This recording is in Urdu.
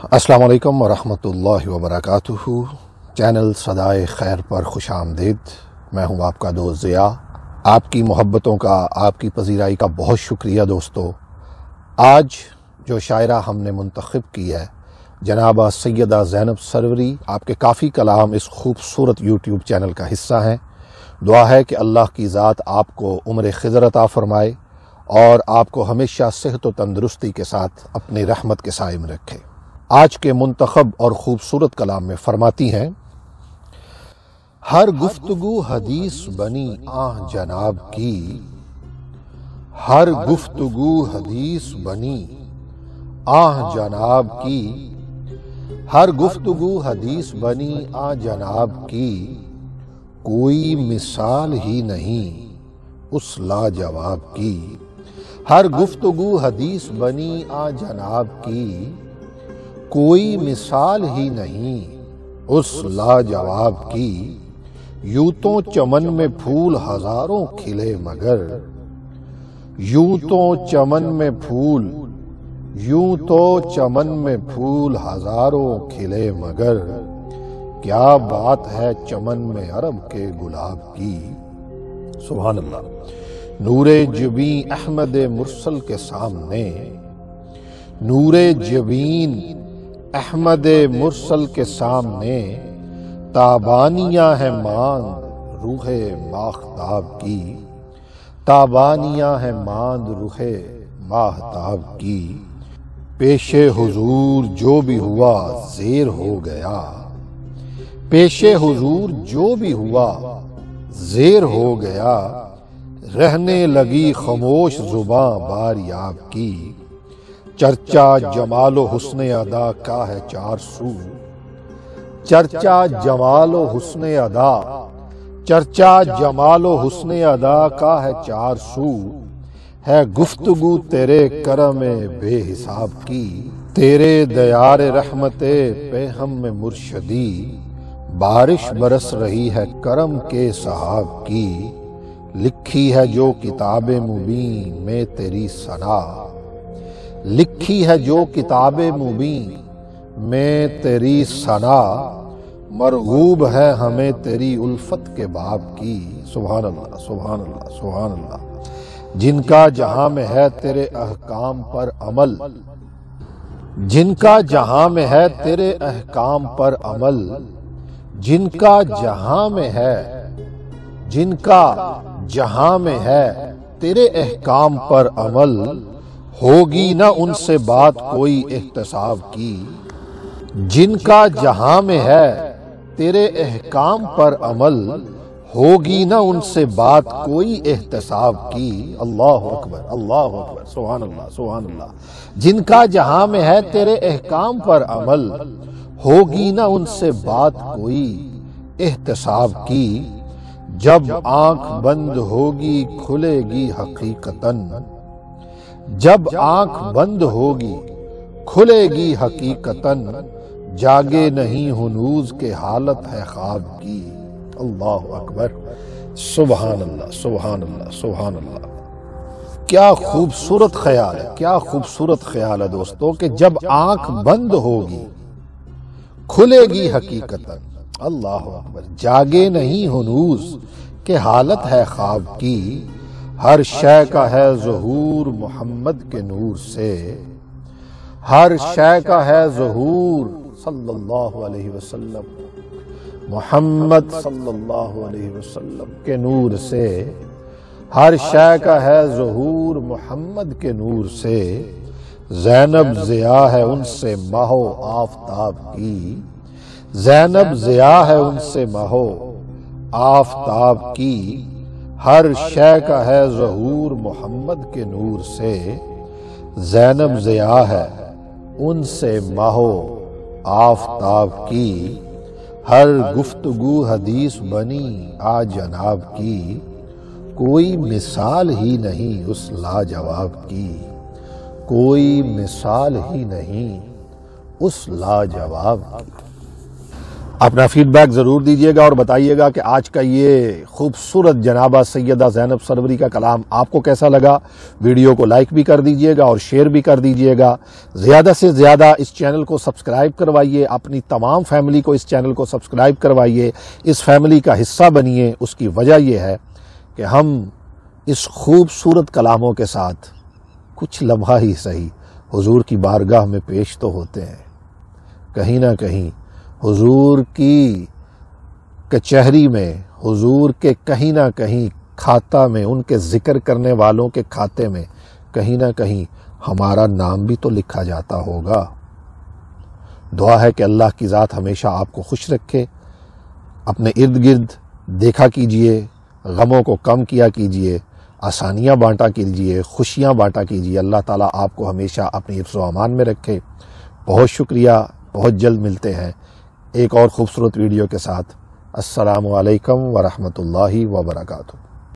السلام علیکم ورحمۃ اللہ وبرکاتہ۔ چینل صدائے خیر پر خوش آمدید۔ میں ہوں آپ کا دوست ضیاء۔ آپ کی محبتوں کا، آپ کی پذیرائی کا بہت شکریہ دوستو۔ آج جو شاعرہ ہم نے منتخب کی ہے جناب سیدہ زینب سروری، آپ کے کافی کلام اس خوبصورت یوٹیوب چینل کا حصہ ہیں۔ دعا ہے کہ اللہ کی ذات آپ کو عمر خضر عطا فرمائے اور آپ کو ہمیشہ صحت و تندرستی کے ساتھ اپنی رحمت کے سائے میں رکھے۔ آج کے منتخب اور خوبصورت کلام میں فرماتی ہیں، ہر گفتگو حدیث بنی آہ جناب کی، ہر گفتگو حدیث بنی آہ جناب کی، ہر گفتگو حدیث بنی آہ جناب کی، کوئی مثال ہی نہیں اس لاجواب کی، ہر گفتگو حدیث بنی آہ جناب کی، کوئی مثال ہی نہیں اس لاجواب کی، یوں تو چمن میں پھول ہزاروں کھلے مگر، یوں تو چمن میں پھول، یوں تو چمن میں پھول ہزاروں کھلے مگر، کیا بات ہے چمن میں عرب کے گلاب کی۔ سبحان اللہ۔ نور جبیں احمد مرسل کے سامنے، نور جبین احمد مرسل کے سامنے، تابانیاں ہیں ماند روح ماہتاب کی، تابانیاں ہیں ماند روح ماہتاب کی، پیش حضور جو بھی ہوا زیر ہو گیا، پیش حضور جو بھی ہوا زیر ہو گیا، رہنے لگی خاموش زباں باریاب کی، چرچا جمال و حسن ادا کا ہے چار سو، چرچا جمال و حسن ادا، چرچا جمال و حسن ادا کا ہے چار سو، ہے گفتگو تیرے کرم بے حساب کی، تیرے دیار رحمت پہ ہم میں مرشدی، بارش برس رہی ہے کرم کے سحاب کی، لکھی ہے جو کتاب مبین میں تیری ثنا، لکھی ہے جو کتاب مبین میں تیری ثنا، مرغوب ہے ہمیں تیری الفت کے باب کی۔ سبحان اللہ، سبحان اللہ، سبحان اللہ۔ جن کا جہاں میں ہے تیرے احکام پر عمل، جن کا جہاں میں ہے تیرے احکام پر عمل، جن کا جہاں میں ہے، جن کا جہاں میں ہے تیرے احکام پر عمل، ہوگی نہ ان سے بات کوئی احتساب کی، جن کا جہاں میں ہے تیرے احکام پر عمل، ہوگی نہ ان سے بات کوئی احتساب کی۔ اللہ اکبر، اللہ اکبر، سبحان اللہ، سبحان اللہ۔ جن کا جہاں میں ہے تیرے احکام پر عمل، ہوگی نہ ان سے بات کوئی احتساب کی، جب آنکھ بند ہوگی کھلے گی حقیقتاً، جب آنکھ بند ہوگی کھلے گی حقیقتاً، جاگے نہیں ہنوز کے حالت ہے خواب کی۔ اللہ اکبر، سبحان اللہ، سبحان اللہ، سبحان اللہ۔ کیا خوبصورت خیال ہے، کیا خوبصورت خیال ہے دوستو کہ جب آنکھ بند ہوگی کھلے گی حقیقتاً، اللہ اکبر، جاگے نہیں ہنوز کہ حالت ہے خواب کی، ہر شے کا ہے ظہور محمد کے نور سے، ہر شے کا ہے ظہور صلی اللہ علیہ وسلم، محمد صلی اللہ علیہ وسلم کے نور سے، ہر شے کا ہے ظہور محمد کے نور سے، زینب ضیاء ہے ان سے ماہ و آفتاب کی، زینب ضیاء ہے ان سے ماہ و آفتاب کی، ہر شے کا ہے ظہور محمد کے نور سے، زینب ضیاء ہے ان سے ماہ و آفتاب کی، ہر گفتگو حدیث بنی آ جناب کی، کوئی مثال ہی نہیں اس لاجواب کی، کوئی مثال ہی نہیں اس لاجواب کی۔ اپنا فیڈ بیک ضرور دیجیے گا اور بتائیے گا کہ آج کا یہ خوبصورت جنابہ سیدہ زینب سروری کا کلام آپ کو کیسا لگا۔ ویڈیو کو لائک بھی کر دیجیے گا اور شیئر بھی کر دیجیے گا۔ زیادہ سے زیادہ اس چینل کو سبسکرائب کروائیے، اپنی تمام فیملی کو اس چینل کو سبسکرائب کروائیے، اس فیملی کا حصہ بنیے۔ اس کی وجہ یہ ہے کہ ہم اس خوبصورت کلاموں کے ساتھ کچھ لمحہ ہی صحیح حضور کی بارگاہ میں پیش تو ہوتے ہیں، کہیں نہ کہیں حضور کی کچہری میں، حضور کے کہیں نہ کہیں کھاتہ میں، ان کے ذکر کرنے والوں کے کھاتے میں کہیں نہ کہیں ہمارا نام بھی تو لکھا جاتا ہوگا۔ دعا ہے کہ اللہ کی ذات ہمیشہ آپ کو خوش رکھے۔ اپنے ارد گرد دیکھا کیجئے، غموں کو کم کیا کیجئے، آسانیاں بانٹا کیجئے، خوشیاں بانٹا کیجئے۔ اللہ تعالیٰ آپ کو ہمیشہ اپنی حفظ و امان میں رکھے۔ بہت شکریہ، بہت جلد ملتے ہیں ایک اور خوبصورت ویڈیو کے ساتھ۔ السلام علیکم ورحمۃ اللہ وبرکاتہ۔